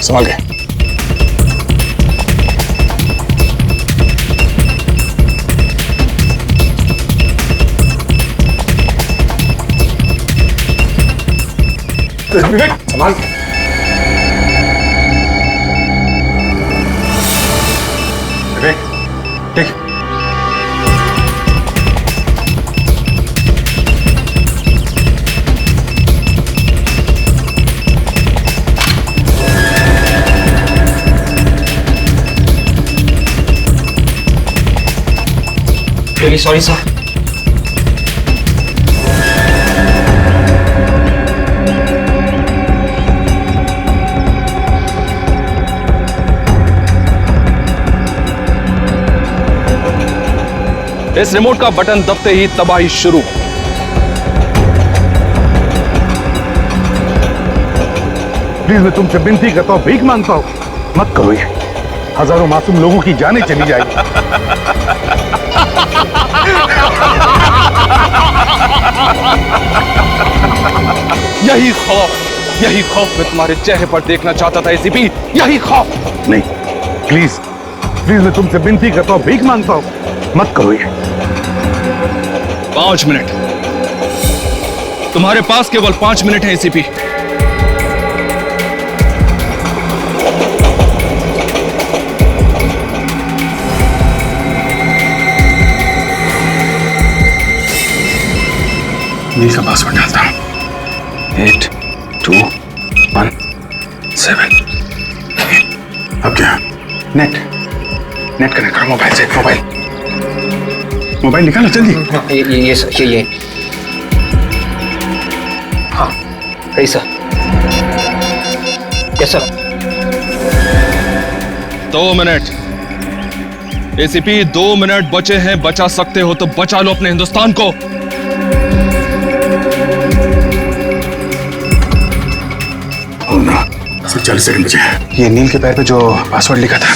संभाल के। विवेक संभाल के। विवेक देख। Really sorry, sir. इस रिमोट का बटन दबते ही तबाही शुरू। प्लीज मैं तुमसे विनती करता हूं, भीख मांगता हूं, मत करो ये। हजारों मासूम लोगों की जानें चली जाएगी। यही खौफ मैं तुम्हारे चेहरे पर देखना चाहता था एसीपी, यही खौफ। नहीं प्लीज प्लीज मैं तुमसे विनती करता हूं, भीख मांगता हूं, मत करो ये। 5 मिनट, तुम्हारे पास केवल 5 मिनट है एसीपी। नील का पासवर्ड डालता हूं। 8217। अब क्या? नेट कनेक्ट करो मोबाइल से। मोबाइल निकालो जल्दी। ये सर, ये हाँ सही sir. Yes sir. 2 minute ACP, 2 minute बचे हैं। बचा सकते हो तो बचा लो अपने हिंदुस्तान को। सिर्फ 40 सेकंड बचे हैं। ये नील के पैर पे जो पासवर्ड लिखा था,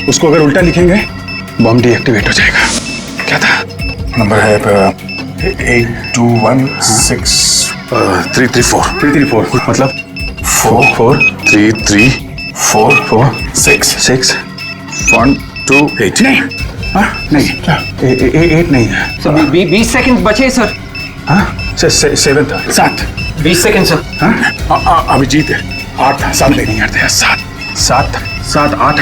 उसको अगर उल्टा लिखेंगे बॉम्ब डीएक्टिवेट हो जाएगा। क्या था? नंबर है 82163334 मतलब 433446128 नहीं। हाँ नहीं, 8 नहीं है। 20 सेकंड बचे सर। हाँ 7 था। 7 20 सेकंड सर। हाँ अभिजीत 8 था। 7 नहीं यार, 7 8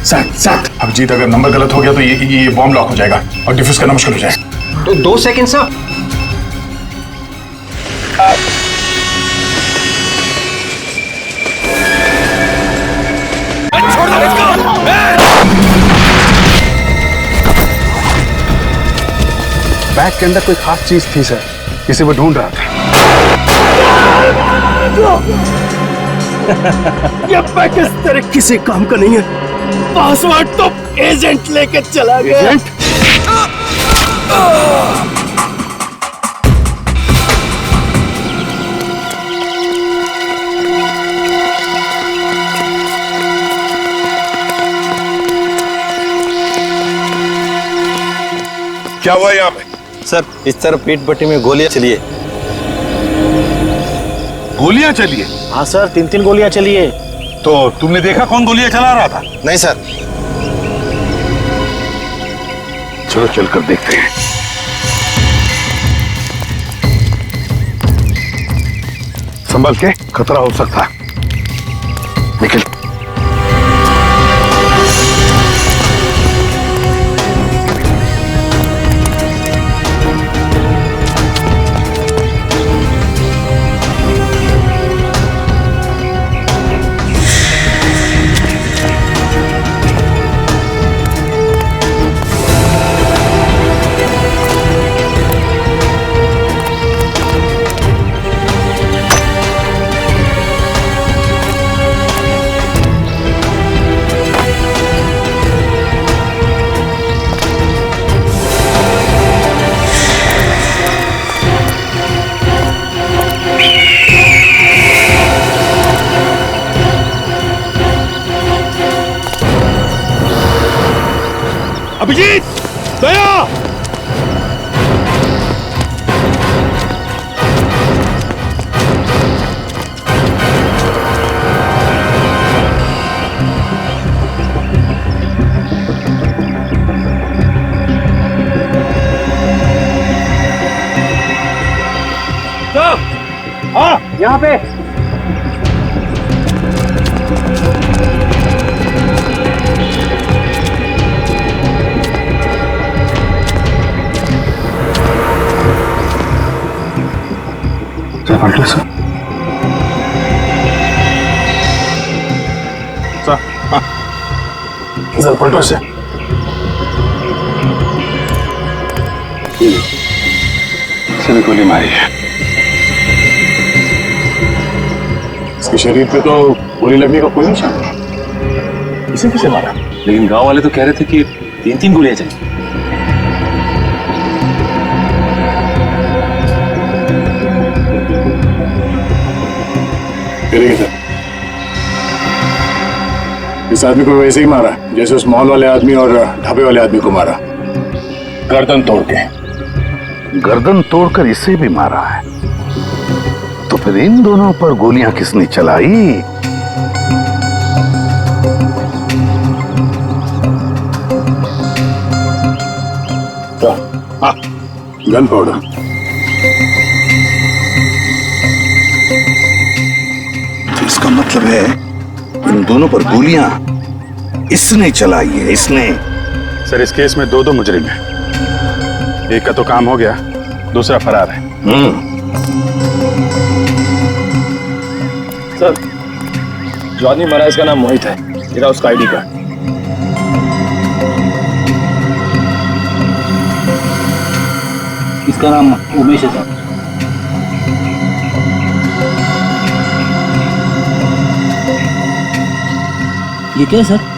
7। अभिजीत अगर नंबर गलत हो गया तो ये बॉम्ब लॉक हो जाएगा और डिफ्यूज करना मुश्किल हो जाएगा। तो 2 सेकंड सर। बैग के अंदर कोई खास चीज थी सर, जिसे वो ढूंढ रहा था। ये बैग इस तरह किसी काम का नहीं है। पासवर्ड तो एजेंट लेके चला गया। एजेंट? क्या हुआ यहाँ पे? सर इस तरफ पीठ पट्टी में गोलियां चली है। गोलियां चली है? हाँ सर, 3 गोलियां चली है। तो तुमने देखा कौन गोलियां चला रहा था? नहीं सर। चलो चलकर देखते हैं। संभल के, खतरा हो सकता है। निकल। यहाँ पे। पलटो सर। सर पलटो से। इसने गोली मारी है। इसके शरीर पे तो गोली लगने का कोई निशान नहीं। इसे किसे मारा? लेकिन गांव वाले तो कह रहे थे कि 3-3 गोलियां चली। इस आदमी को वैसे ही मारा जैसे उस मॉल वाले आदमी और ढाबे वाले आदमी को मारा, गर्दन तोड़ के। गर्दन तोड़कर इसे भी मारा है, तो फिर इन दोनों पर गोलियां किसने चलाई? हाँ, गन पाउडर। तो इसका मतलब है इन दोनों पर गोलियां इसने चलाई है, इसने। सर इस केस में दो मुजरिम हैं। एक का तो काम हो गया, दूसरा फरार है। सर जो आदमी मरा इसका नाम मोहित है, मेरा उसका आईडी कार्ड। इसका नाम उमेश है साहब। ये क्या है सर?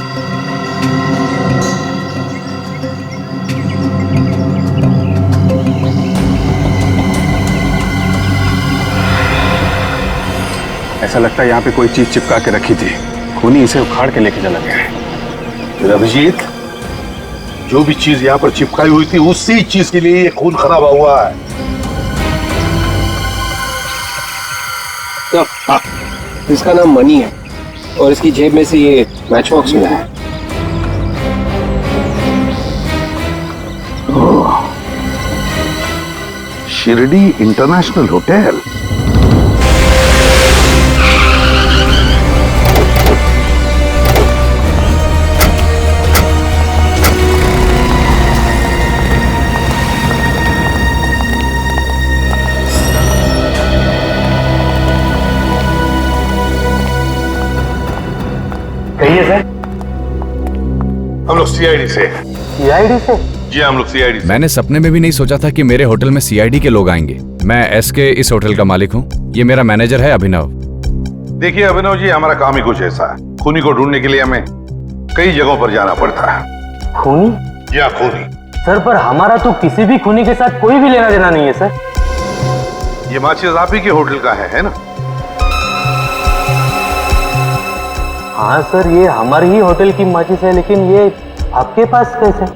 ऐसा लगता है यहाँ पे कोई चीज चिपका के रखी थी, खूनी इसे उखाड़ के लेके चला गया है। अभिजीत, जो भी चीज यहाँ पर चिपकाई हुई थी उसी चीज के लिए ये खून खराबा हुआ है। हाँ, इसका नाम मनी है और इसकी जेब में से ये मैच बॉक्स मिला है। Shirdi international hotel. कहिए सर। हम लोग सीआईडी से। सीआईडी से? जी हम लोग सीआईडी से। मैंने सपने में भी नहीं सोचा था कि मेरे होटल में सीआईडी के लोग आएंगे। मैं एसके इस होटल का मालिक हूँ। ये मेरा मैनेजर है अभिनव। देखिए अभिनव जी, हमारा काम ही कुछ ऐसा है। खूनी को ढूंढने के लिए हमें कई जगहों पर जाना पड़ता है। खूनी? या खूनी। सर पर हमारा तो किसी भी खूनी के साथ कोई भी लेना देना नहीं है सर। ये माचिस आप ही के होटल का है ना? हाँ सर, ये हमारे ही होटल की माचिस है, लेकिन ये आपके पास कैसे?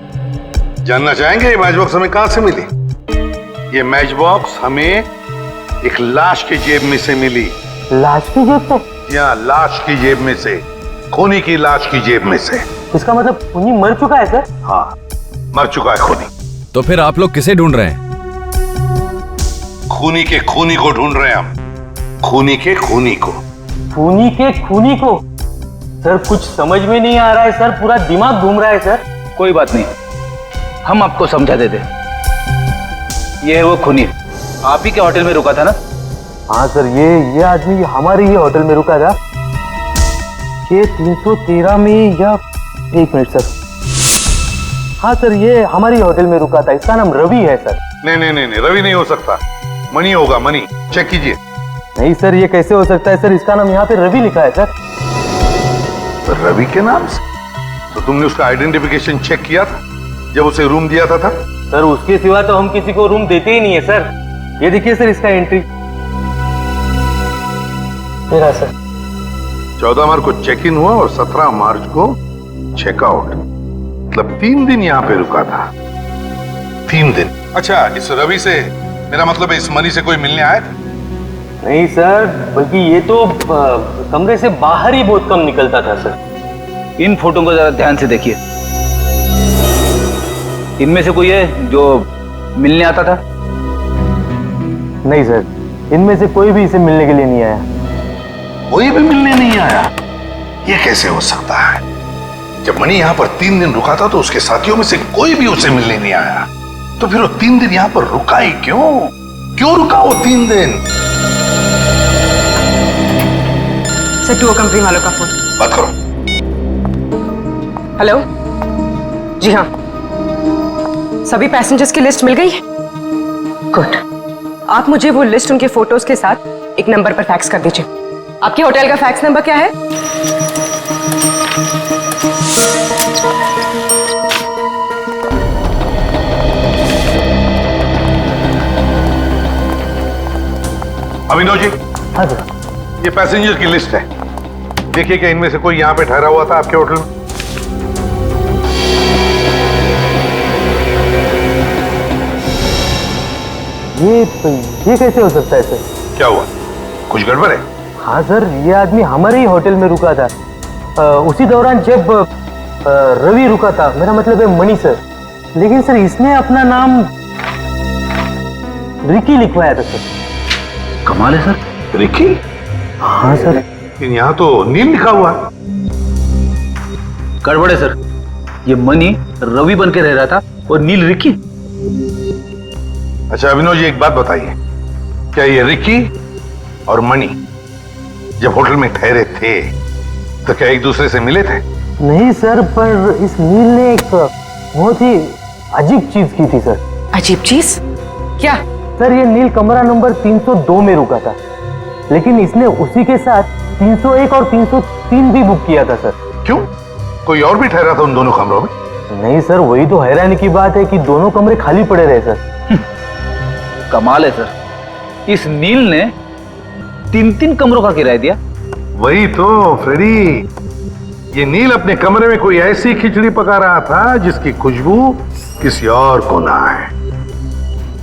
जानना चाहेंगे ये मैच बॉक्स हमें कहां से मिली? ये मैच बॉक्स हमें एक लाश की जेब में से मिली। लाश की जेब से? या लाश की जेब में से, खूनी की लाश की जेब में से। इसका मतलब खूनी मर चुका है सर? हाँ, मर चुका है खूनी। तो फिर आप लोग किसे ढूंढ रहे हैं? खूनी के खूनी को ढूंढ रहे हैं हम। खूनी के खूनी को। खूनी के खूनी को? सर कुछ समझ में नहीं आ रहा है सर, पूरा दिमाग घूम रहा है सर। कोई बात नहीं, हम आपको समझा देते। ये है वो खूनी, आप ही के होटल में रुका था ना? हाँ सर, ये आदमी हमारे ही होटल में रुका था। ये 313 में या 1 मिनट सर। हाँ सर, ये हमारी होटल में रुका था। इसका नाम रवि है सर। नहीं, रवि नहीं हो सकता, मणि होगा। मणि, चेक कीजिए। नहीं सर, ये कैसे हो सकता है सर? इसका नाम यहाँ पे रवि लिखा है सर। रवि के नाम से? तो तुमने उसका आइडेंटिफिकेशन चेक किया था जब उसे रूम दिया था? सर उसके सिवा तो हम किसी को रूम देते ही नहीं है सर। ये देखिए सर, इसका एंट्री मेरा सर। 14 मार्च को चेक इन हुआ और 17 मार्च को चेकआउट। मतलब 3 दिन यहाँ पे रुका था। 3 दिन। अच्छा, इस रवि से, मेरा मतलब है इस मनी से कोई मिलने आया था? नहीं सर, बल्कि ये तो कमरे से बाहर ही बहुत कम निकलता था सर। इन फोटो को जरा ध्यान से देखिए। इनमें से कोई है जो मिलने आता था? नहीं सर, इनमें से कोई भी इसे मिलने के लिए नहीं आया। कोई भी मिलने नहीं आया? ये कैसे हो सकता है? जब मणि यहाँ पर 3 दिन रुका था तो उसके साथियों में से कोई भी उसे मिलने नहीं आया। तो फिर वो 3 दिन यहाँ पर रुका ही क्यों? क्यों रुका वो 3 दिन? सर, टूर कंपनी वालों का फोन। बात करो। हेलो। जी हाँ, सभी पैसेंजर्स की लिस्ट मिल गई है? गुड। आप मुझे वो लिस्ट उनके फोटोज के साथ एक नंबर पर फैक्स कर दीजिए। आपके होटल का फैक्स नंबर क्या है? अभिनव जी, हाँ सर। ये पैसेंजर की लिस्ट है। देखिए कि इनमें से कोई यहाँ पे ठहरा हुआ था आपके होटल में? ये कैसे हो सकता है सर? क्या हुआ? कुछ गड़बड़ है? हाँ सर, ये आदमी हमारे ही होटल में रुका था। उसी दौरान जब रवि रुका था, मेरा मतलब है मणि सर। लेकिन सर इसने अपना नाम रिकी लिखवाया था सर। कमाल है सर। रिकी? हाँ सर। लेकिन यहाँ तो नील लिखा हुआ है। गड़बड़ है सर। ये मणि रवि बन के रह रहा था और नील रिकी। अच्छा अभिनव जी, एक बात बताइए, क्या ये रिकी और मणि जब होटल में ठहरे थे तो क्या एक दूसरे से मिले थे? नहीं सर, पर इस नील ने एक बहुत ही अजीब चीज की थी सर। अजीब चीज? क्या? सर ये नील कमरा नंबर 302 में रुका था, लेकिन इसने उसी के साथ 301 और 303 भी बुक किया था सर। क्यों? कोई और भी ठहरा था उन दोनों कमरों में? नहीं सर, वही तो हैरानी की बात है कि दोनों कमरे खाली पड़े रहे सर। कमाल है सर। इस नील ने 3 कमरों का किराया दिया। वही तो फ्रेडी, ये नील अपने कमरे में कोई ऐसी खिचड़ी पका रहा था जिसकी खुशबू किसी और को ना आए।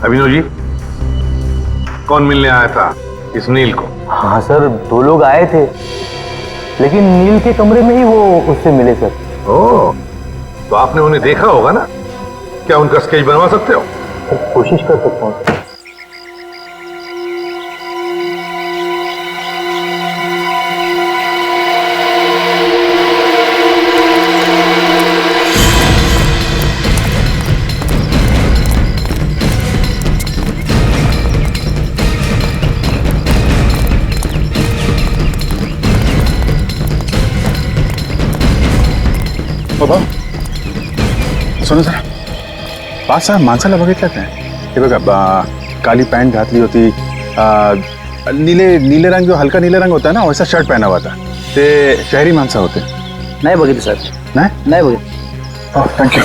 अभिनव जी, कौन मिलने आया था इस नील को? हाँ सर, 2 लोग आए थे, लेकिन नील के कमरे में ही वो उससे मिले सर। ओह, तो आपने उन्हें देखा होगा ना? क्या उनका स्केच बनवा सकते हो? कोशिश कर सकता हूँ। बाबा सुनो जरा, पाच सहा माणसाला बघितलं काय? हे बघा, काली पैंट घातली होती, नीले रंग, जो हल्का नीले रंग होता है ना, वैसा शर्ट पहना हुआ था। ते शहरी माणसं होते? नहीं बघितलं सर। नहीं बघितलं। Oh thank you.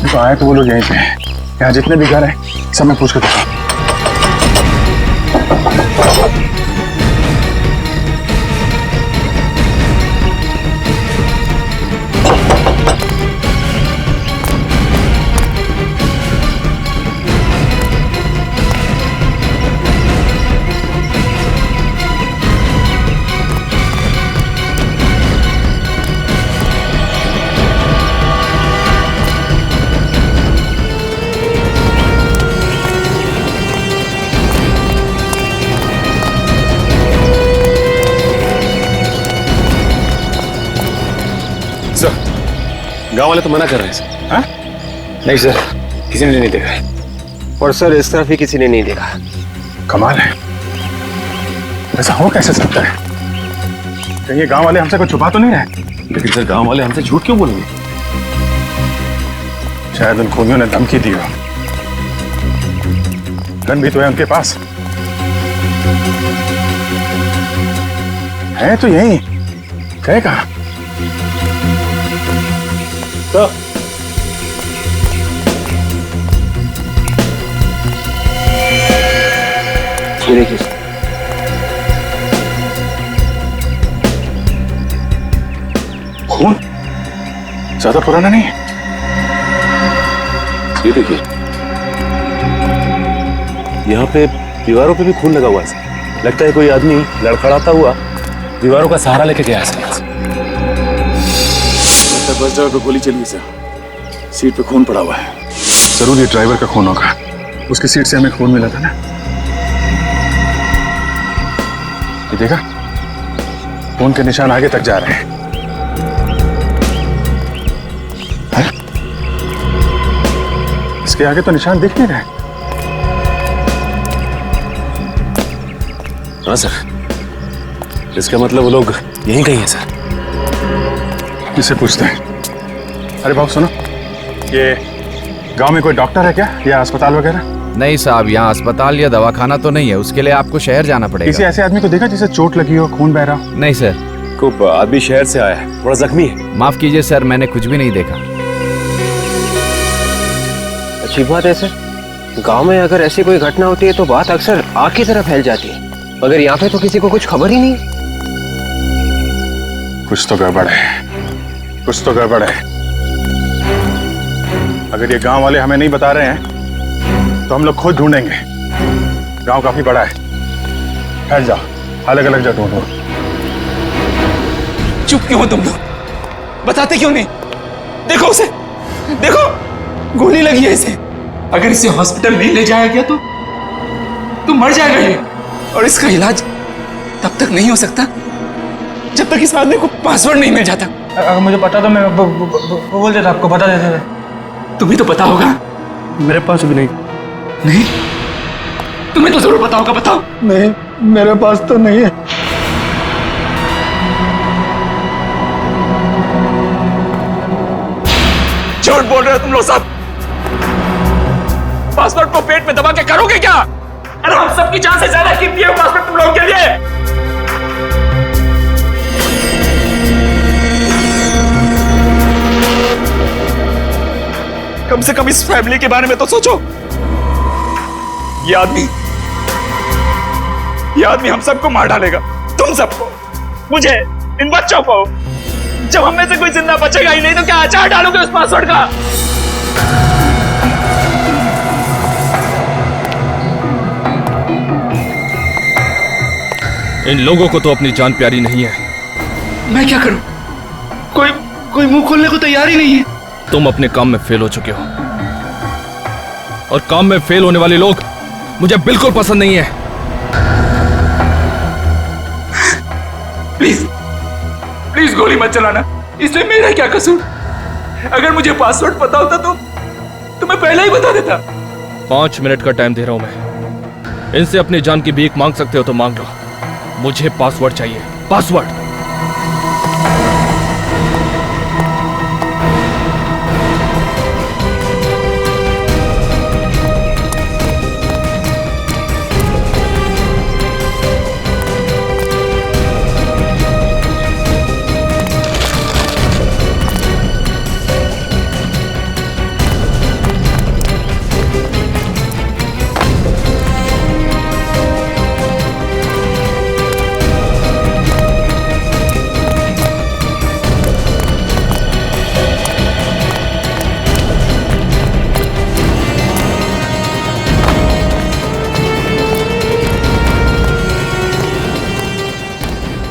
तो आए तो वो लोग यहीं पे। यहाँ जितने भी घर हैं सब मैं पूछ के देखा। गांव वाले तो मना कर रहे हैं सर। हाँ? नहीं सर, किसी ने नहीं देखा। और सर इस तरफ भी किसी ने नहीं देखा। कमाल है, ऐसा हो कैसे सकता है? कहीं ये गांव वाले हमसे कुछ छुपा तो नहीं रहे? लेकिन सर गांव वाले हमसे झूठ क्यों बोलेंगे? शायद उन खूनियों ने धमकी दी हो। गन भी तो है उनके पास। है तो यही, गए कहाँ? तो ये देखिए, खून ज्यादा पुराना नहीं है। ये देखिए, यहाँ पे दीवारों पे भी खून लगा हुआ है। लगता है कोई आदमी लड़खड़ाता हुआ दीवारों का सहारा लेके गया है। बस ड्राइवर पे गोली चली सर, सीट पे खून पड़ा हुआ है। जरूर ये ड्राइवर का खून होगा। उसकी सीट से हमें खून मिला था ना। ये देखा, खून के निशान आगे तक जा रहे हैं। इसके आगे तो निशान दिख नहीं रहे। हाँ सर, इसका मतलब वो लोग यहीं कहीं हैं सर। इससे पूछते हैं। अरे बाबू सुनो, ये गांव में कोई डॉक्टर है क्या, या अस्पताल वगैरह? नहीं साहब, यहाँ अस्पताल या दवाखाना तो नहीं है, उसके लिए आपको शहर जाना किसी पड़ेगा। ऐसे आदमी को देखा जिसे चोट लगी हो, खून बह रहा हो? नहीं सर। को आदमी शहर से आया है, थोड़ा जख्मी है। माफ कीजिए सर, मैंने कुछ भी नहीं देखा। अच्छी बात है सर, गांव में अगर ऐसी कोई घटना होती है तो बात अक्सर आग की तरफ फैल जाती है, मगर यहाँ पे तो किसी को कुछ खबर ही नहीं। कुछ तो गड़बड़ है, कुछ तो गड़बड़ है। अगर ये गांव वाले हमें नहीं बता रहे हैं तो हम लोग खुद ढूंढेंगे। गांव काफी बड़ा है, फैल जाओ, अलग अलग जगह ढूंढो। चुप क्यों हो तुम लोग? बताते क्यों नहीं? देखो उसे, देखो गोली लगी है इसे। अगर इसे हॉस्पिटल नहीं ले जाया गया तो मर जाएगा ये, और इसका इलाज तब तक नहीं हो सकता जब तक इस आदमी को पासवर्ड नहीं मिल जाता। अगर मुझे पता तो मैं बोल देता, आपको बता देता। तुम्हें तो पता होगा। मेरे पास भी नहीं। नहीं, तुम्हें तो जरूर पता होगा। बताओ। नहीं, मेरे पास तो नहीं है। झूठ बोल रहे हो तुम लोग सब। पासवर्ड को पेट में दबा के करोगे क्या? अरे हम सबकी जान से ज्यादा कीमती है पासवर्ड तुम लोगों के लिए। कम से कम इस फैमिली के बारे में तो सोचो। ये आदमी हम सबको मार डालेगा, तुम सबको, मुझे, इन बच्चों को। जब हम में से कोई जिंदा बचेगा ही नहीं तो क्या अचार डालोगे उस पासवर्ड का? इन लोगों को तो अपनी जान प्यारी नहीं है। मैं क्या करूं? कोई मुंह खोलने को तैयार ही नहीं है। तुम अपने काम में फेल हो चुके हो, और काम में फेल होने वाले लोग मुझे बिल्कुल पसंद नहीं है। प्लीज गोली मत चलाना, इसमें मेरा क्या कसूर? अगर मुझे पासवर्ड पता होता तो मैं पहले ही बता देता। 5 मिनट का टाइम दे रहा हूं मैं। इनसे अपनी जान की भीख मांग सकते हो तो मांग लो। मुझे पासवर्ड चाहिए, पासवर्ड।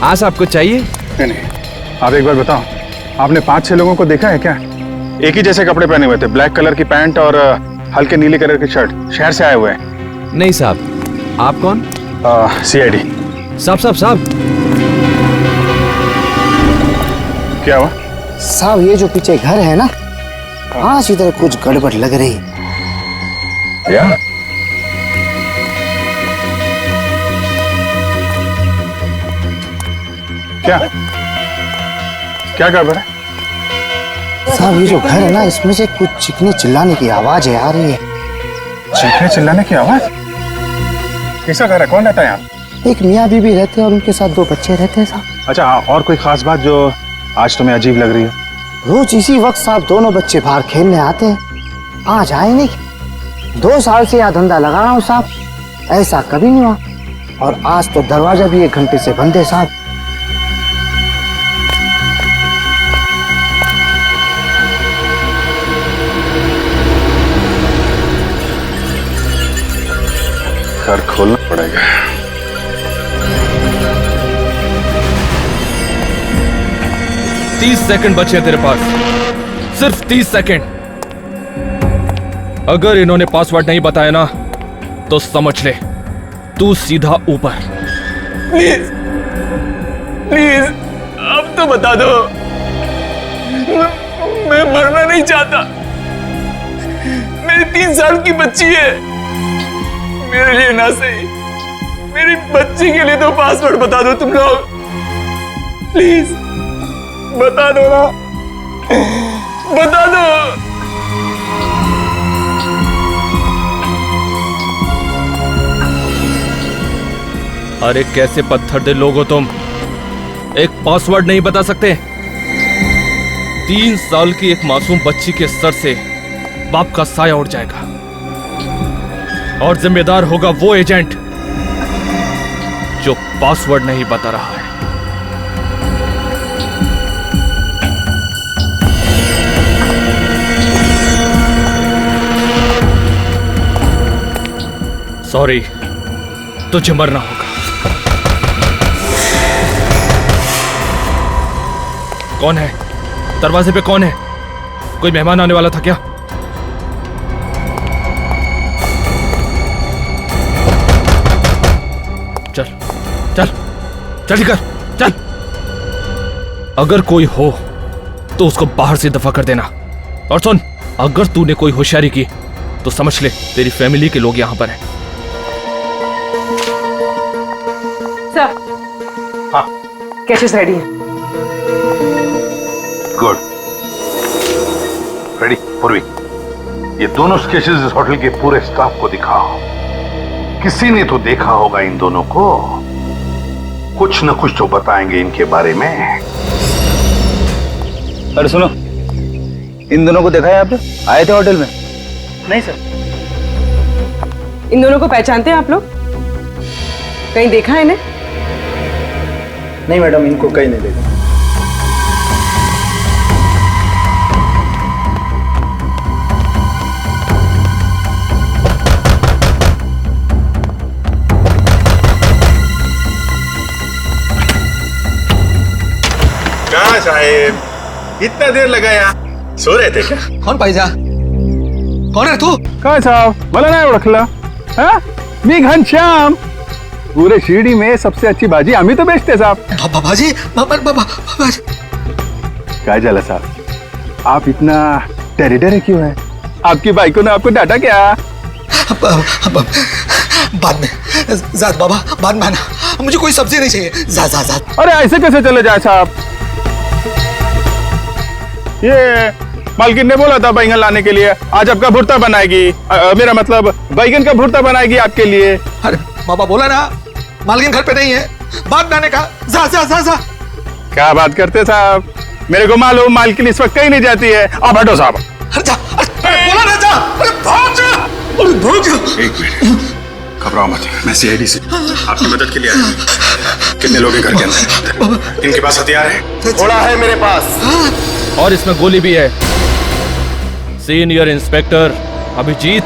हाँ साहब, कुछ चाहिए? नहीं, आप एक बार बताओ, आपने 5-6 लोगों को देखा है क्या? एक ही जैसे कपड़े पहने हुए थे, ब्लैक कलर की पैंट और हल्के नीले कलर की शर्ट, शहर से आए हुए हैं। नहीं साहब। आप कौन? CID। साहब। क्या हुआ? साहब, ये जो पीछे घर है ना, हाँ इधर कुछ गड़बड़ लग रही है। या? क्या गड़बड़ है? साहब, ये जो घर है ना, इसमें से कुछ चीखने चिल्लाने की आवाज आ रही है। चीखने चिल्लाने की आवाज? किसका घर है? कौन रहता है यहाँ? एक मियाँ बीबी रहते हैं और उनके साथ 2 बच्चे रहते हैं साहब। अच्छा, हाँ, और कोई खास बात जो आज तुम्हें अजीब लग रही है? रोज इसी वक्त साहब दोनों बच्चे बाहर खेलने आते हैं, आज आए नहीं। 2 साल से यह धंधा लगा रहा हूँ साहब, ऐसा कभी नहीं हुआ। और आज तो दरवाजा भी 1 घंटे से बंद है साहब। घर खोलना पड़ेगा। तीस सेकंड बचे हैं तेरे पास, सिर्फ 30 सेकंड। अगर इन्होंने पासवर्ड नहीं बताया ना तो समझ ले, तू सीधा ऊपर। प्लीज प्लीज अब तो बता दो, मैं मरना नहीं चाहता। मेरी 3 साल की बच्ची है, मेरे लिए ना सही, मेरी बच्ची के लिए तो पासवर्ड बता दो तुम लोग, प्लीज बता दो ना, बता दो। अरे कैसे पत्थर दे लोग हो तुम, एक पासवर्ड नहीं बता सकते? 3 साल की एक मासूम बच्ची के सर से बाप का साया उड़ जाएगा और जिम्मेदार होगा वो एजेंट जो पासवर्ड नहीं बता रहा है। सॉरी, तुझे मरना होगा। कौन है? दरवाजे पे कौन है? कोई मेहमान आने वाला था क्या? चल चल जल्दी कर, चल। अगर कोई हो तो उसको बाहर से दफा कर देना। और सुन, अगर तूने कोई होशियारी की तो समझ ले तेरी फैमिली के लोग यहां पर हैं। सर, हाँ, कैशेस रेडी है। Good, ready. पूर्वी, ये दोनों स्केचेस इस होटल के पूरे स्टाफ को दिखाओ। किसी ने तो देखा होगा इन दोनों को, कुछ न कुछ तो बताएंगे इनके बारे में। अरे सुनो, इन दोनों को देखा है आपने? आए थे होटल में? नहीं सर। इन दोनों को पहचानते हैं आप लोग? कहीं देखा है इन्हें? नहीं मैडम, इनको कहीं नहीं देखा। क्या साहेब, इतना देर लगा यहाँ? सो रहे थे क्या? कौन पाहिजा? कौन है तू? काय साहब, मला नाही ओळखलं? हाँ? मी घनश्याम। पूरे शिरडी में सबसे अच्छी भाजी आम्ही तो बेचते साहब। बाबाजी, बाबाजी। काय झालं साहब, आप इतना टेरिडर क्यों है? आपकी बाइको ने आपको डांटा क्या? बाद में जात बाबा, बाद में आना, मुझे कोई सब्जी नहीं चाहिए। जा। अरे ऐसे कैसे चले जाए साहब? ये मालकिन ने बोला था बैंगन लाने के लिए, आज आपका भुर्ता बनाएगी। मेरा मतलब बैंगन का भुर्ता बनाएगी आपके लिए। अरे बाबा बोला ना, मालकिन घर पे नहीं है, बाद में आने का। जा। क्या बात करते साहब, मेरे को मालूम मालकिन इस वक्त कहीं नहीं जाती है। आप हटो साहब। अरे जा, अरे बोला ना जा, अरे भाग जा। एक मिनट, घबराओ मत, मैं सीआईडी से आपकी मदद के लिए आया हूं। कितने लोग हैं घर के अंदर? इनके पास हथियार है? थोड़ा है मेरे पास, और इसमें गोली भी है। सीनियर इंस्पेक्टर अभिजीत,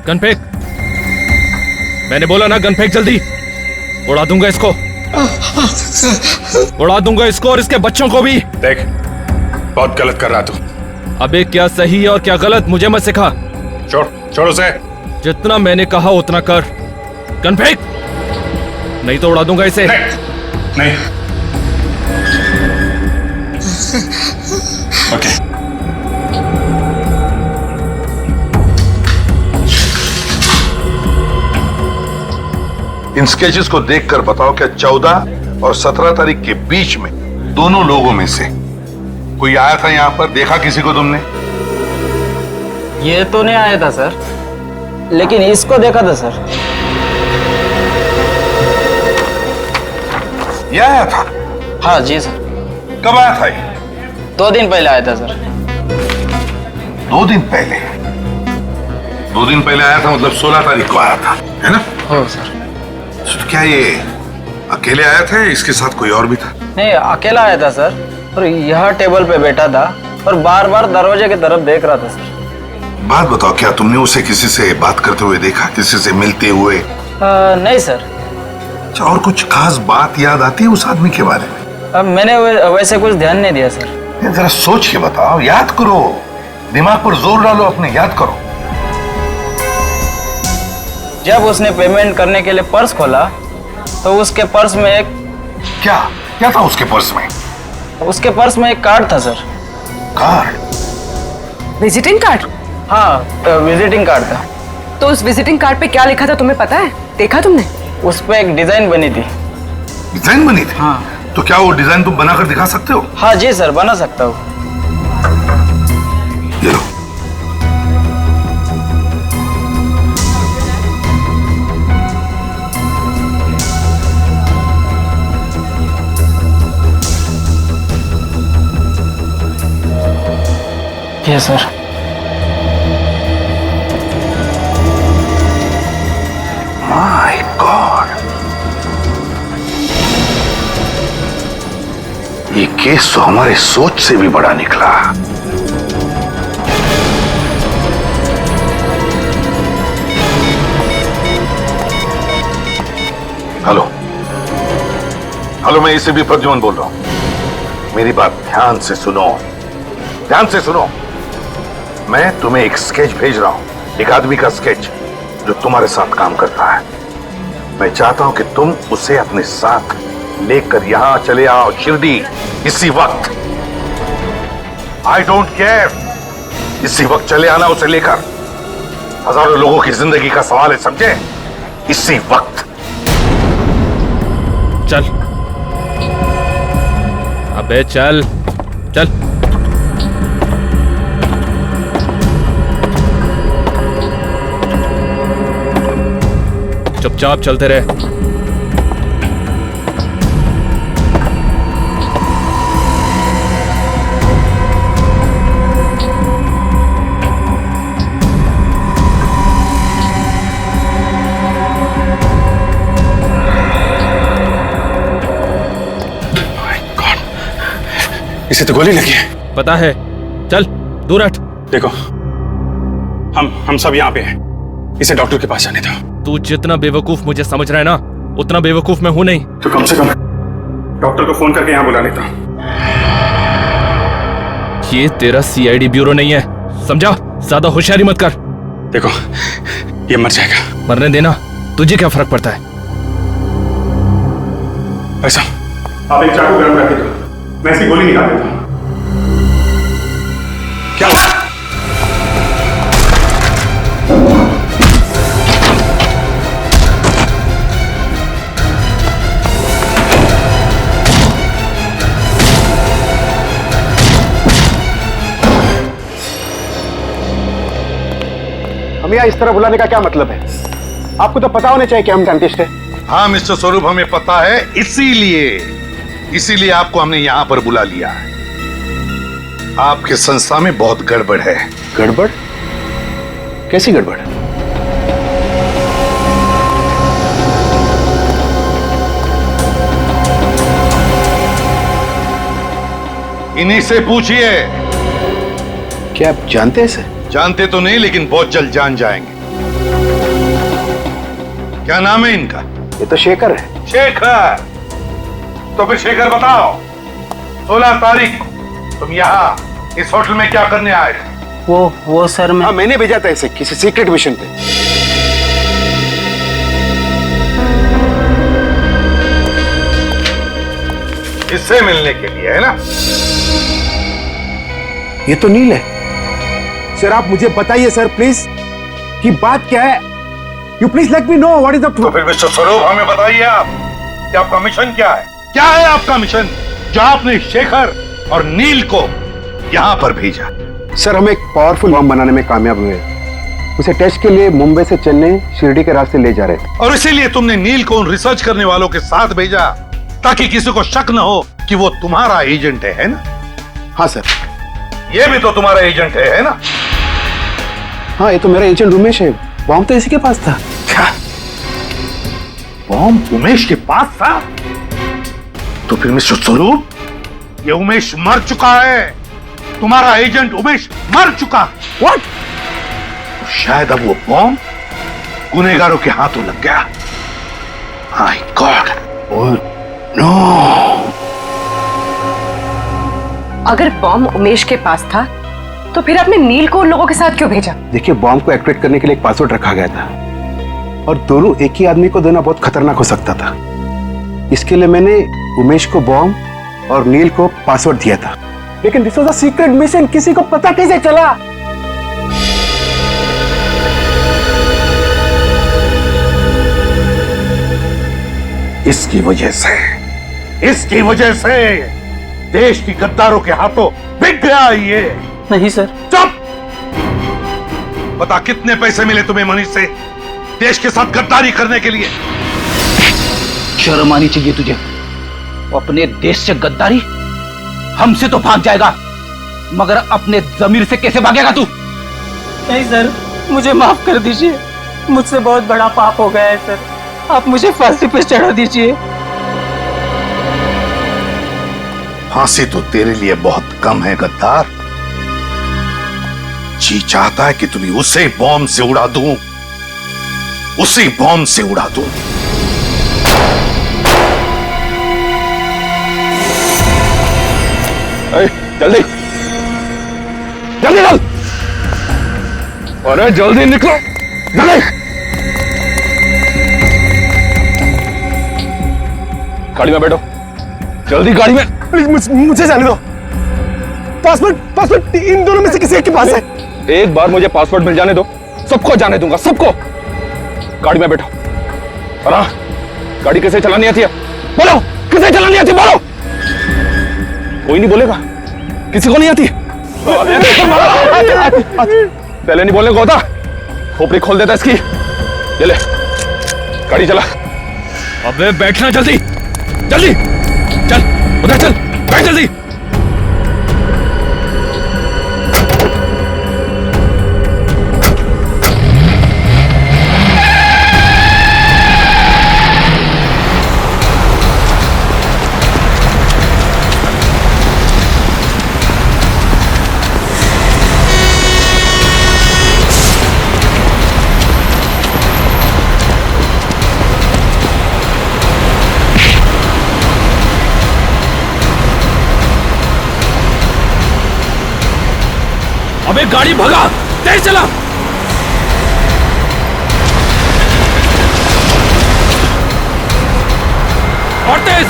गन फेंक। मैंने बोला ना, गन फेंक जल्दी। उड़ा दूंगा इसको, उड़ा दूंगा इसको और इसके बच्चों को भी। देख, बहुत गलत कर रहा तू। अबे क्या सही है और क्या गलत मुझे मत सिखा। छोड़ उसे। जितना मैंने कहा उतना कर। गन फेंक, नहीं तो उड़ा दूंगा इसे। नहीं। ओके। इन स्केचेस को देखकर बताओ क्या 14 और 17 तारीख के बीच में दोनों लोगों में से कोई आया था यहाँ पर? देखा किसी को तुमने? ये तो नहीं आया था सर, लेकिन इसको देखा था सर। ये आया था? हाँ जी सर। कब आया था ये? 2 दिन पहले आया था सर। 2 दिन पहले? 2 दिन पहले आया था, मतलब 16 तारीख को आया था, है ना? हो सर। तो क्या ये अकेले आया था या इसके साथ कोई और भी था? नहीं, अकेला आया था सर, और यह टेबल पे बैठा था और बार बार दरवाजे की तरफ देख रहा था सर। बात बताओ, क्या तुमने उसे किसी से बात करते हुए देखा, किसी से मिलते हुए? नहीं सर। अच्छा, और कुछ खास बात याद आती है उस आदमी के बारे में? मैंने वैसे कुछ ध्यान नहीं दिया सर। जरा सोच के बताओ, याद करो। दिमाग पर जोर डालो, अपने याद करो। जब उसने पेमेंट करने के लिए पर्स खोला तो उसके पर्स में एक क्या क्या था उसके पर्स में? उसके पर्स में एक कार्ड था सर। कार्ड? Visiting card? हाँ, विजिटिंग कार्ड था। तो उस विजिटिंग कार्ड पे क्या लिखा था तुम्हें पता है? देखा तुमने? उस पे एक डिजाइन बनी थी। डिजाइन बनी थी? हाँ। तो क्या वो डिजाइन तुम बनाकर दिखा सकते हो? हाँ जी सर, बना सकता हूँ। ये लो। ये सर। माय गॉड, ये केस तो हमारे सोच से भी बड़ा निकला। हेलो हेलो, मैं इसे भी प्रद्युमन बोल रहा हूं। मेरी बात ध्यान से सुनो, ध्यान से सुनो। मैं तुम्हें एक स्केच भेज रहा हूं, एक आदमी का स्केच जो तुम्हारे साथ काम करता है। मैं चाहता हूं कि तुम उसे अपने साथ लेकर यहां चले आओ, शिरडी, इसी वक्त। आई डोंट केयर, इसी वक्त चले आना उसे लेकर। हजारों लोगों की जिंदगी का सवाल है, समझे? इसी वक्त चल, अबे चल चल। चुपचाप चलते रहे। इसे तो गोली लगी है। पता है, चल दूर हट। देखो, हम सब यहाँ पे हैं। इसे डॉक्टर के पास जाने दो। तू जितना बेवकूफ मुझे समझ रहा है ना, उतना बेवकूफ मैं हूं नहीं। तो कम से कम डॉक्टर को फोन करके यहाँ बुला लेता। ये तेरा सीआईडी ब्यूरो नहीं है, समझा? ज्यादा होशियारी मत कर। देखो, ये मर जाएगा। मरने देना, तुझे क्या फर्क पड़ता है? ऐसा, आप एक चाकू गर्म रख दो, मैं इसकी गोली निकाल देता हूं। क्या? हमें इस तरह बुलाने का क्या मतलब है? आपको तो पता होना चाहिए कि हम साइंटिस्ट हैं। हाँ मिस्टर स्वरूप, हमें पता है, इसीलिए आपको हमने यहां पर बुला लिया है। आपके संस्था में बहुत गड़बड़ है। गड़बड़? कैसी गड़बड़? इन्हीं से पूछिए। क्या आप जानते हैं इसे? जानते तो नहीं, लेकिन बहुत जल्द जान जाएंगे। क्या नाम है इनका? ये तो शेखर है। शेखर? तो फिर शेखर बताओ, 16 तारीख तुम यहाँ इस होटल में क्या करने आए थे? वो सर मैं मैंने भेजा था इसे किसी सीक्रेट मिशन पे। इससे मिलने के लिए, है ना? ये तो नील है। सर आप मुझे बताइए सर प्लीज कि बात क्या है। You please let me know what is the तो फिर मिस्टर स्वरूप, हमें बताइए आप कि आपका मिशन क्या है? क्या है आपका मिशन जो आपने शेखर और नील को यहाँ पर भेजा? सर हम एक पावरफुल बम बनाने में कामयाब हुए। उसे टेस्ट के लिए मुंबई से चेन्नई शिरडी के रास्ते ले जा रहे। और इसीलिए तुमने नील को उन रिसर्च करने वालों के साथ भेजा ताकि किसी को शक न हो कि वो तुम्हारा एजेंट है ना? हाँ सर। ये भी तो तुम्हारा एजेंट है ना? हाँ, ये तो मेरा एजेंट उमेश है। बॉम्ब तो इसी के पास था। क्या बॉम्ब उमेश के पास था? तो फिर मिस्टर स्वरूप, ये उमेश मर चुका है। तुम्हारा एजेंट उमेश मर चुका। व्हाट? तो शायद अब वो बॉम्ब गुनहगारों के हाथों लग गया। My God, oh no. अगर बॉम्ब उमेश के पास था तो फिर आपने नील को उन लोगों के साथ क्यों भेजा? देखिए, बॉम्ब को एक्टिवेट करने के लिए एक पासवर्ड रखा गया था और दोनों एक ही आदमी को देना बहुत खतरनाक हो सकता था। इसके लिए मैंने उमेश को बॉम्ब और नील को पासवर्ड दिया था। लेकिन this was a secret mission, किसी को पता कैसे चला? इसकी वजह से देश की गद्दारों के हाथों बिक गया ये। नहीं सर। चुप! बता कितने पैसे मिले तुम्हें मनीष से देश के साथ गद्दारी करने के लिए? शर्म आनी चाहिए तुझे। अपने देश से गद्दारी? हमसे तो भाग जाएगा, मगर अपने जमीर से कैसे भागेगा तू? नहीं सर, मुझे माफ कर दीजिए, मुझसे बहुत बड़ा पाप हो गया है सर, आप मुझे फांसी पे चढ़ा दीजिए। फांसी तो तेरे लिए बहुत कम है गद्दार। जी चाहता है कि तुम्हें उसे बॉम्ब से उड़ा दूं, उसी बॉम्ब से उड़ा दूं। जल्दी जल्दी चल, अरे जल्दी निकलो, जल्दी। गाड़ी में बैठो, जल्दी गाड़ी में। प्लीज मुझे जाने दो। पासवर्ड इन दोनों में से किसी एक के पास है। एक बार मुझे पासवर्ड मिल जाने दो, सबको जाने दूंगा, सबको। गाड़ी में बैठो। और हाँ, गाड़ी कैसे चलानी आती है बोलो, कैसे चलानी आती है बोलो। कोई नहीं बोलेगा, किसी को नहीं आती? पहले नहीं बोलने को होता, खोपड़ी खोल देता इसकी। ले गाड़ी चला। अबे बैठना जल्दी, जल्दी चल, उधर चल, बैठ जल्दी। अबे गाड़ी भगा, तेज चला। और तेज।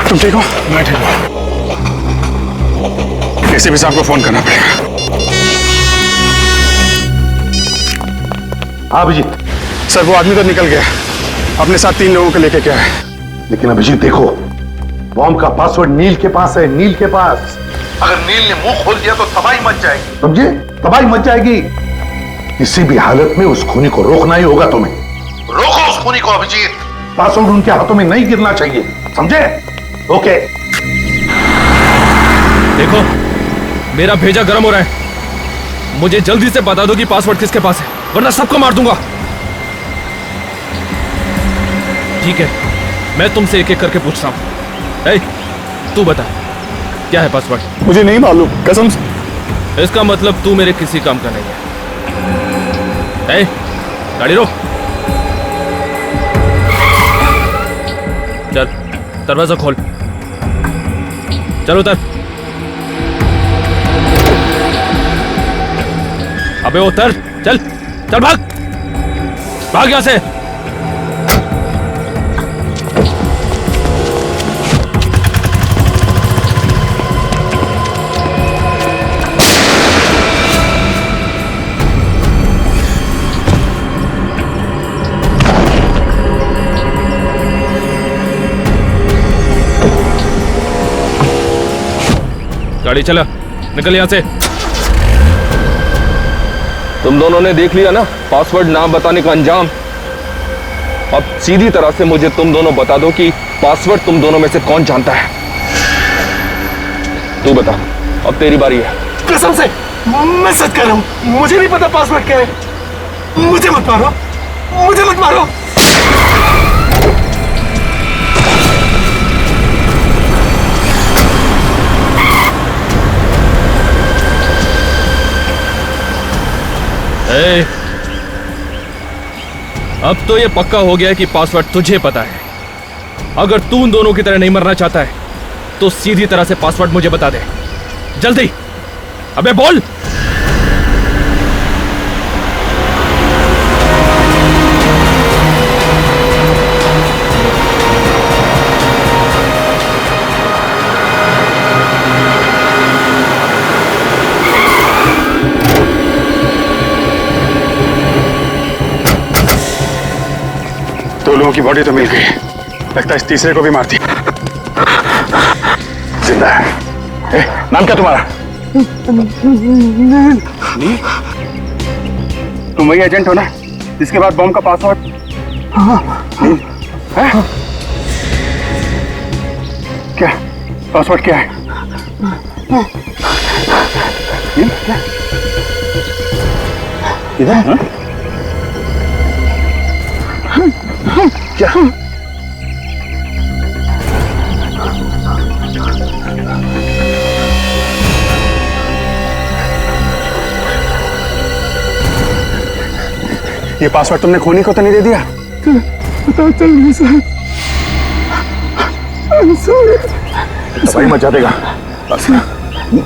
तुम ठीक हो? मैं ठीक हूँ। एसीपी साहब को फोन करना पड़ेगा। अभिजीत सर, वो आदमी तो निकल गया, अपने साथ 3 लोगों को लेके क्या है। लेकिन अभिजीत देखो, बॉम्ब का पासवर्ड नील के पास है, नील के पास। अगर नील ने मुंह खोल दिया तो तबाही मच जाएगी, समझे? तबाही मच जाएगी। किसी भी हालत में उस खूनी को रोकना ही होगा तुम्हें। रोको उस खूनी को अभिजीत, पासवर्ड उनके हाथों में नहीं गिरना चाहिए, समझे? ओके। देखो, मेरा भेजा गर्म हो रहा है, मुझे जल्दी से बता दो कि पासवर्ड किसके पास है, वरना सबको मार दूंगा। ठीक है, मैं तुमसे एक एक करके पूछता हूं। तू बता, क्या है पासवर्ड? मुझे नहीं मालूम, कसम से। इसका मतलब तू मेरे किसी काम का नहीं है। गाड़ी रोक, चल दरवाजा खोल, चल उतर। अबे उतर, चल चल, भाग भाग यहां से। गाड़ी चला, निकल यहां से। तुम दोनों ने देख लिया ना पासवर्ड ना बताने का अंजाम। अब सीधी तरह से मुझे तुम दोनों बता दो कि पासवर्ड तुम दोनों में से कौन जानता है। तू बता, अब तेरी बारी है। कसम से मैं सच कह रहा हूं, मुझे नहीं पता पासवर्ड क्या है। मुझे मत मारो, मुझे मत मारो। ए, अब तो ये पक्का हो गया है कि पासवर्ड तुझे पता है। अगर तू उन दोनों की तरह नहीं मरना चाहता है तो सीधी तरह से पासवर्ड मुझे बता दे, जल्दी। अबे बोल। दो लोगों की बॉडी तो मिल गई, लगता है इस तीसरे को भी मार दिया। जिंदा है। नाम क्या तुम्हारा? तुम वही एजेंट हो ना जिसके बाद बॉम्ब का पासवर्ड? क्या पासवर्ड क्या है? इधर क्या? ये पासवर्ड तुमने खोनी को तो नहीं दे दिया? पता चल नहीं सर। दवाई मचा देगा।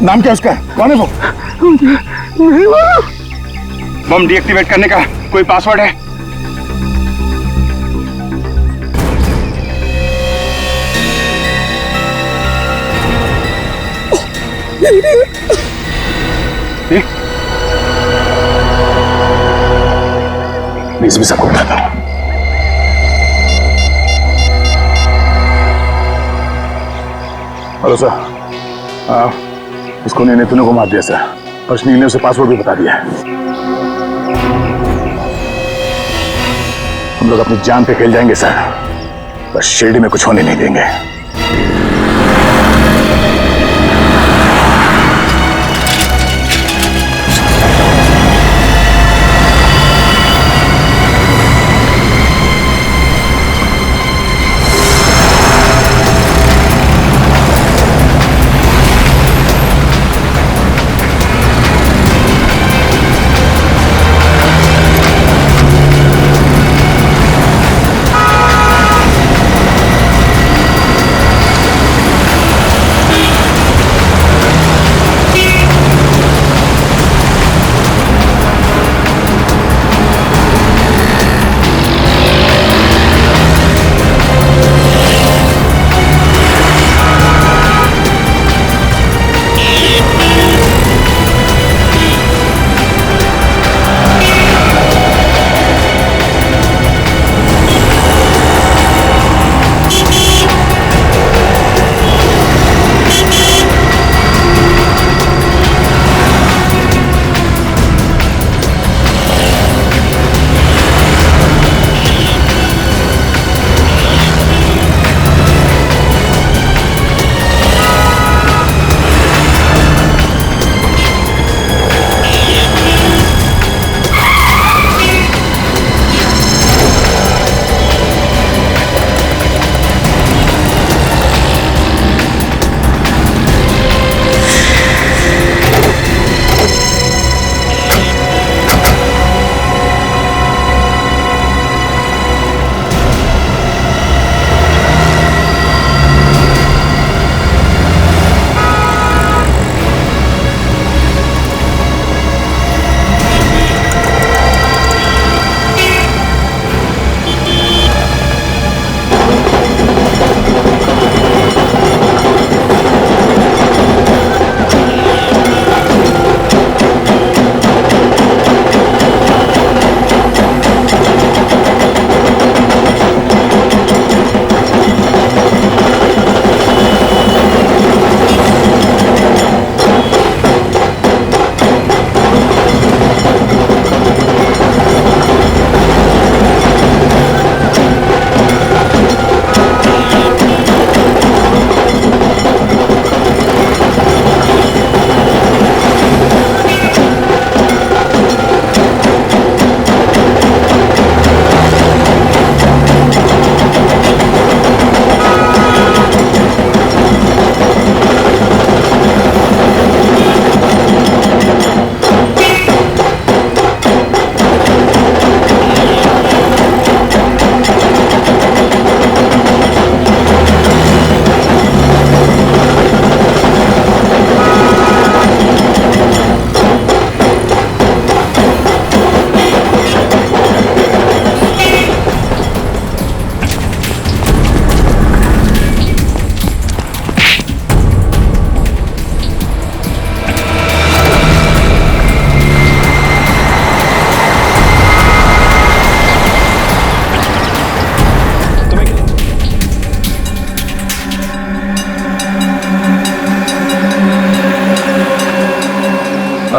नाम क्या उसका? कौन है वो? नहीं मालूम। बम डीएक्टिवेट करने का कोई पासवर्ड है? प्लीज भी सबको बताता हूं। हेलो सर, इसको ने तूने को मार दिया सर, पर नील ने उसे पासवर्ड भी बता दिया है। हम लोग अपनी जान पे खेल जाएंगे सर, बस शिरडी में कुछ होने नहीं देंगे।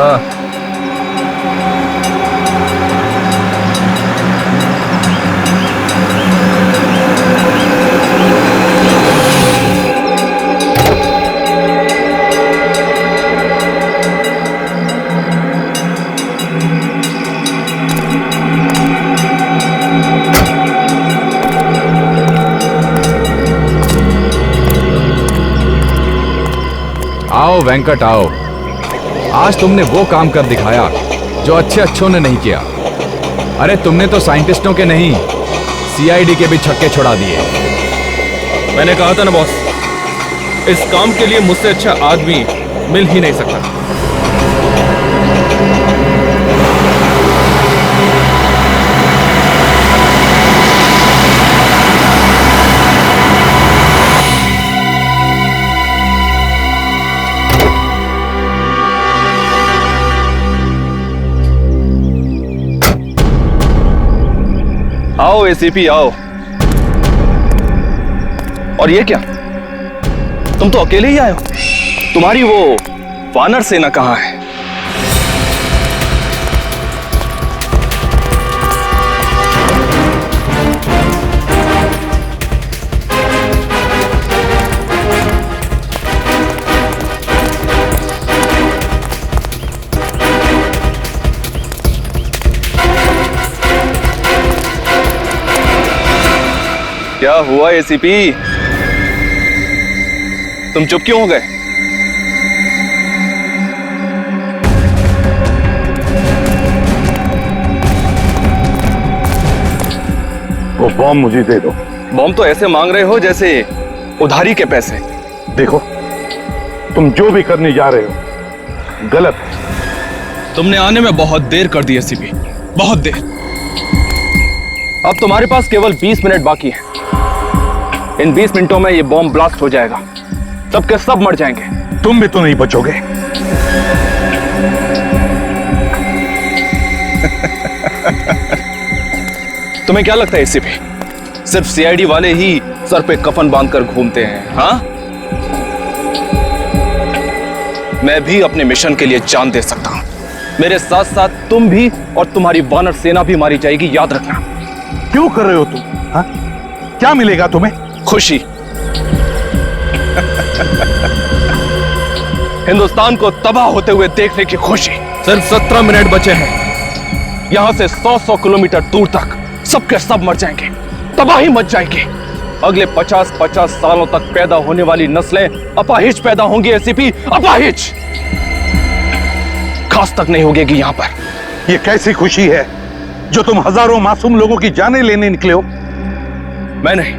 हाँ। आओ वेंकट आओ। आज तुमने वो काम कर दिखाया जो अच्छों ने नहीं किया। अरे तुमने तो साइंटिस्टों के नहीं, सीआईडी के भी छक्के छुड़ा दिए। मैंने कहा था ना बॉस, इस काम के लिए मुझसे अच्छा आदमी मिल ही नहीं सकता। आओ एसीपी आओ। और ये क्या, तुम तो अकेले ही आए हो? तुम्हारी वो वानर सेना कहां है? क्या हुआ एसीपी, तुम चुप क्यों हो गए? वो बॉम्ब मुझे दे दो। बॉम्ब तो ऐसे मांग रहे हो जैसे उधारी के पैसे। देखो, तुम जो भी करने जा रहे हो गलत है। तुमने आने में बहुत देर कर दी एसीपी, बहुत देर। अब तुम्हारे पास केवल 20 मिनट बाकी है। इन 20 मिनटों में ये बॉम्ब ब्लास्ट हो जाएगा, सबके सब मर जाएंगे। तुम भी तो नहीं बचोगे। तुम्हें क्या लगता है एसीपी, सिर्फ सीआईडी वाले ही सर पे कफन बांधकर घूमते हैं? हाँ, मैं भी अपने मिशन के लिए जान दे सकता हूं। मेरे साथ साथ तुम भी और तुम्हारी वानर सेना भी मारी जाएगी, याद रखना। क्यों कर रहे हो तुम? हाँ? क्या मिलेगा तुम्हें? खुशी। हिंदुस्तान को तबाह होते हुए देखने की खुशी। सिर्फ 17 मिनट बचे हैं। यहां से 100 किलोमीटर दूर तक सबके सब मर जाएंगे, तबाही मच जाएगी। अगले 50 सालों तक पैदा होने वाली नस्लें अपाहिज पैदा होंगी एसीपी, अपाहिज। खास तक नहीं होगी यहां पर। ये कैसी खुशी है जो तुम हजारों मासूम लोगों की जानें लेने निकले हो? मैं नहीं,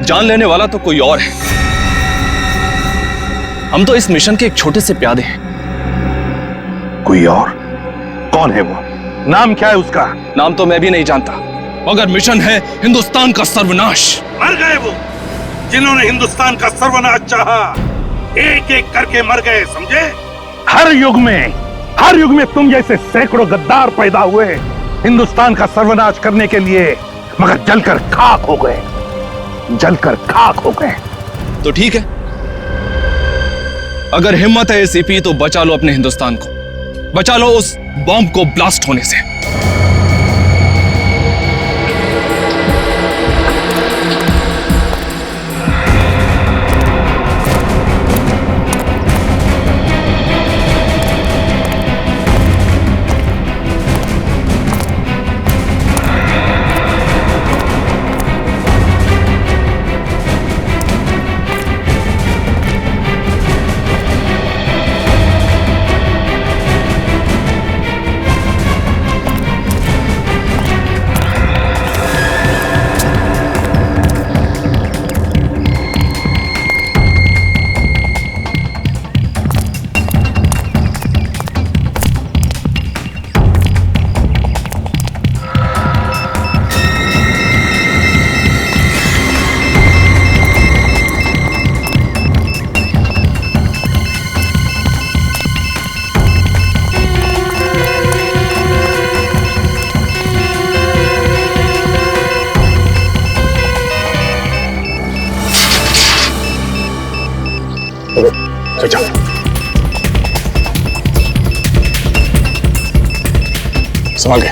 जान लेने वाला तो कोई और है। हम तो इस मिशन के एक छोटे से प्यादे हैं। कोई और? कौन है वो? नाम क्या है उसका? नाम तो मैं भी नहीं जानता, मगर मिशन है हिंदुस्तान का सर्वनाश। मर गए वो जिन्होंने हिंदुस्तान का सर्वनाश चाहा, एक एक करके मर गए, समझे? हर युग में तुम जैसे सैकड़ों गद्दार पैदा हुए हिंदुस्तान का सर्वनाश करने के लिए, मगर जलकर खाक हो गए, जलकर खाक हो गए। तो ठीक है, अगर हिम्मत है एसीपी तो बचा लो अपने हिंदुस्तान को, बचा लो उस बॉम्ब को ब्लास्ट होने से। संभाल के।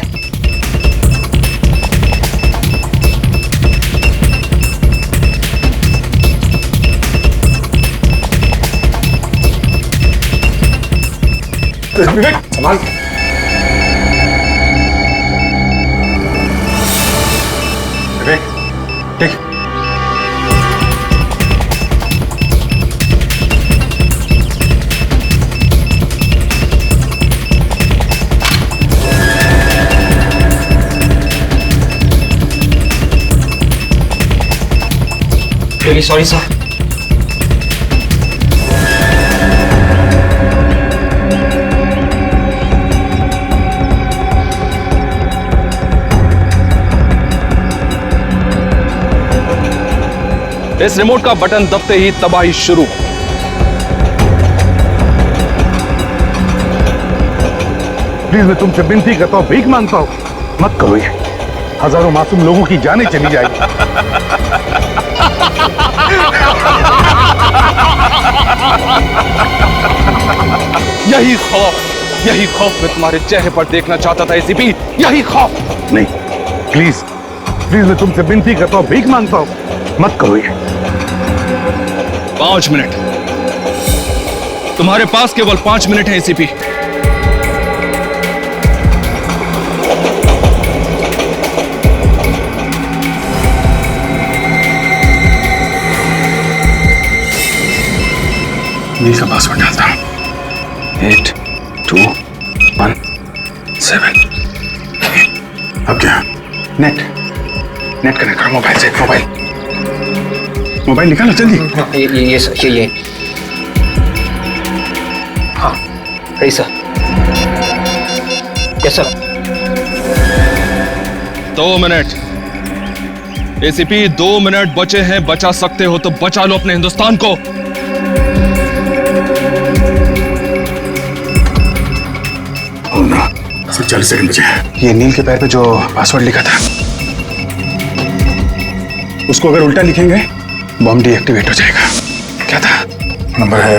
विवेक संभाल। विवेक ठीक। Really sorry sir. इस रिमोट का बटन दबते ही तबाही शुरू। प्लीज मैं तुमसे विनती करता हूँ, भीख मांगता हूँ, मत करो ये। हजारों मासूम लोगों की जानें चली जाएगी। यही खौफ मैं तुम्हारे चेहरे पर देखना चाहता था एसीपी, यही खौफ। नहीं प्लीज प्लीज मैं तुमसे विनती करता हूँ, भीख मांगता हूँ, मत करो ये। 5 मिनट। तुम्हारे पास केवल 5 मिनट है एसीपी। नील का पासवर्ड डालता हूं। 8 2 1 7। अब क्या? नेट कनेक्ट करो मोबाइल से। मोबाइल निकालो जल्दी। ये हाँ सही sir. Yes sir. 2 minute ACP, 2 minute बचे हैं। बचा सकते हो तो बचा लो अपने हिंदुस्तान को। सिर्फ 40 सेकंड बचे हैं। ये नील के पैर पे जो पासवर्ड लिखा था, उसको अगर उल्टा लिखेंगे बॉम्ब डीएक्टिवेट हो जाएगा। क्या था? नंबर है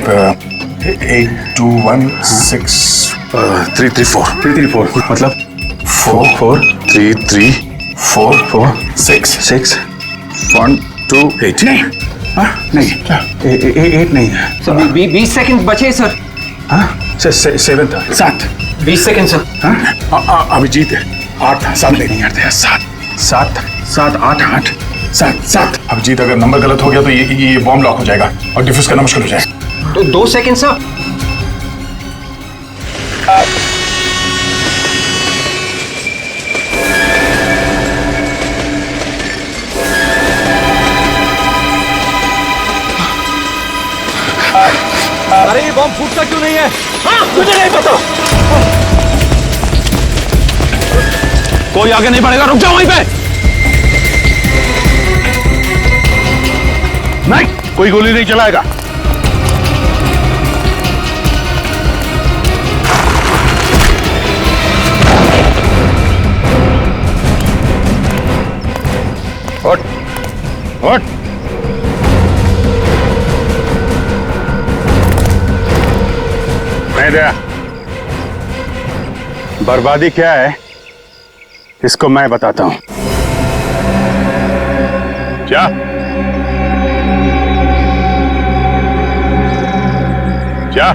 8216 मतलब 4433446 नहीं। नहीं 8 नहीं है। 20 सेकंड बचे सर। 7 था। 7 20 सेकंड सर। अभिजीत 8 था। 7 नहीं यार थे। 7 8 7। अभिजीत अगर नंबर गलत हो गया तो ये बॉम्ब लॉक हो जाएगा और डिफ्यूज करना मुश्किल हो जाएगा। तो 2 सेकंड सर। अरे ये बॉम्ब फूटता क्यों नहीं है? मुझे नहीं पता। कोई आगे नहीं बढ़ेगा, रुक जाओ वहीं पे। नहीं, कोई गोली नहीं चलाएगा। उठ। मैं दया, बर्बादी क्या है इसको मैं बताता हूं। क्या क्या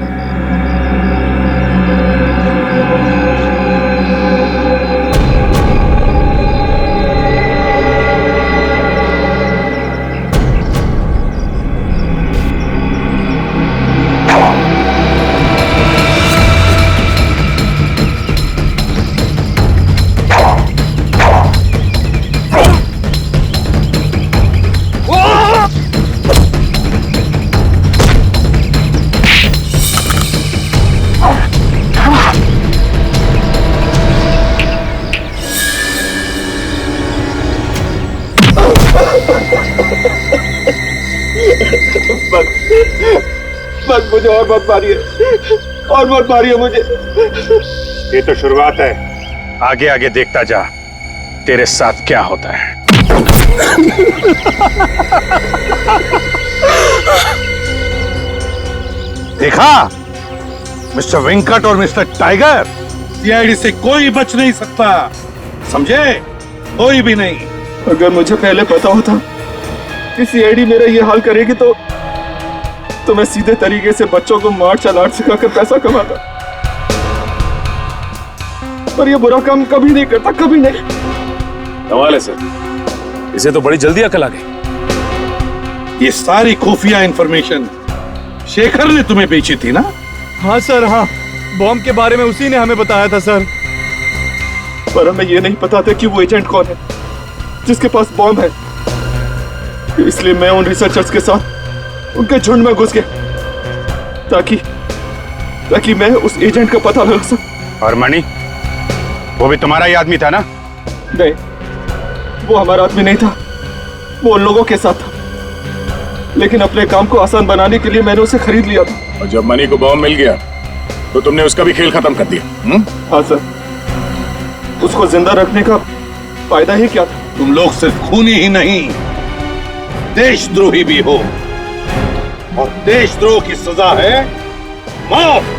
बस मुझे और मत मारिए, और मत मारिए मुझे। ये तो शुरुआत है, आगे आगे देखता जा तेरे साथ क्या होता है। देखा मिस्टर वेंकट और मिस्टर टाइगर, सीआईडी से कोई बच नहीं सकता, समझे? कोई भी नहीं। अगर मुझे पहले पता होता कि सीआईडी मेरा ये हाल करेगी तो मैं सीधे तरीके से बच्चों को मार्शल आर्ट सिखाकर पैसा कमाता, पर ये बुरा काम कभी नहीं करता, कभी नहीं। कमाल है सर, इसे तो बड़ी जल्दी अकल आ गई। ये सारी खुफिया इंफॉर्मेशन शेखर ने तुम्हें बेची थी ना? हाँ सर, हाँ, बॉम्ब के बारे में उसी ने हमें बताया था सर। पर हमें ये नहीं पता था कि वो एजेंट कौन है जिसके पास बॉम्ब है, इसलिए मैं उन रिसर्चर्स के साथ उनके झुंड में घुस गया ताकि मैं उस एजेंट का पता लगा सकूं। और मणि, वो भी तुम्हारा ही आदमी था ना? नहीं, वो हमारा आदमी नहीं था, वो उन लोगों के साथ था, लेकिन अपने काम को आसान बनाने के लिए मैंने उसे खरीद लिया था। और जब मणि को बॉम्ब मिल गया तो तुमने उसका भी खेल खत्म कर दिया। हाँ सर, उसको जिंदा रखने का फायदा ही क्या था? तुम लोग सिर्फ खूनी ही नहीं, देशद्रोही भी हो, और देशद्रोह की सजा है मौत।